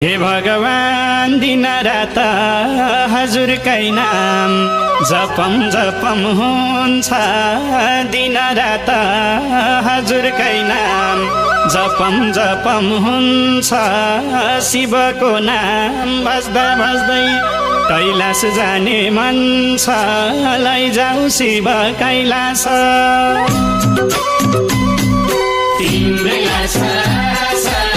हे भगवान दिनरात हजुरकै नाम जपम जपम हुन्छ दिनरात हजुरकै नाम जपम जपम हुन्छ शिवको नाम बस्दा बस्दै कैलाश जाने मन छ लैजाऊ शिव कैलाश तिम्रै आशा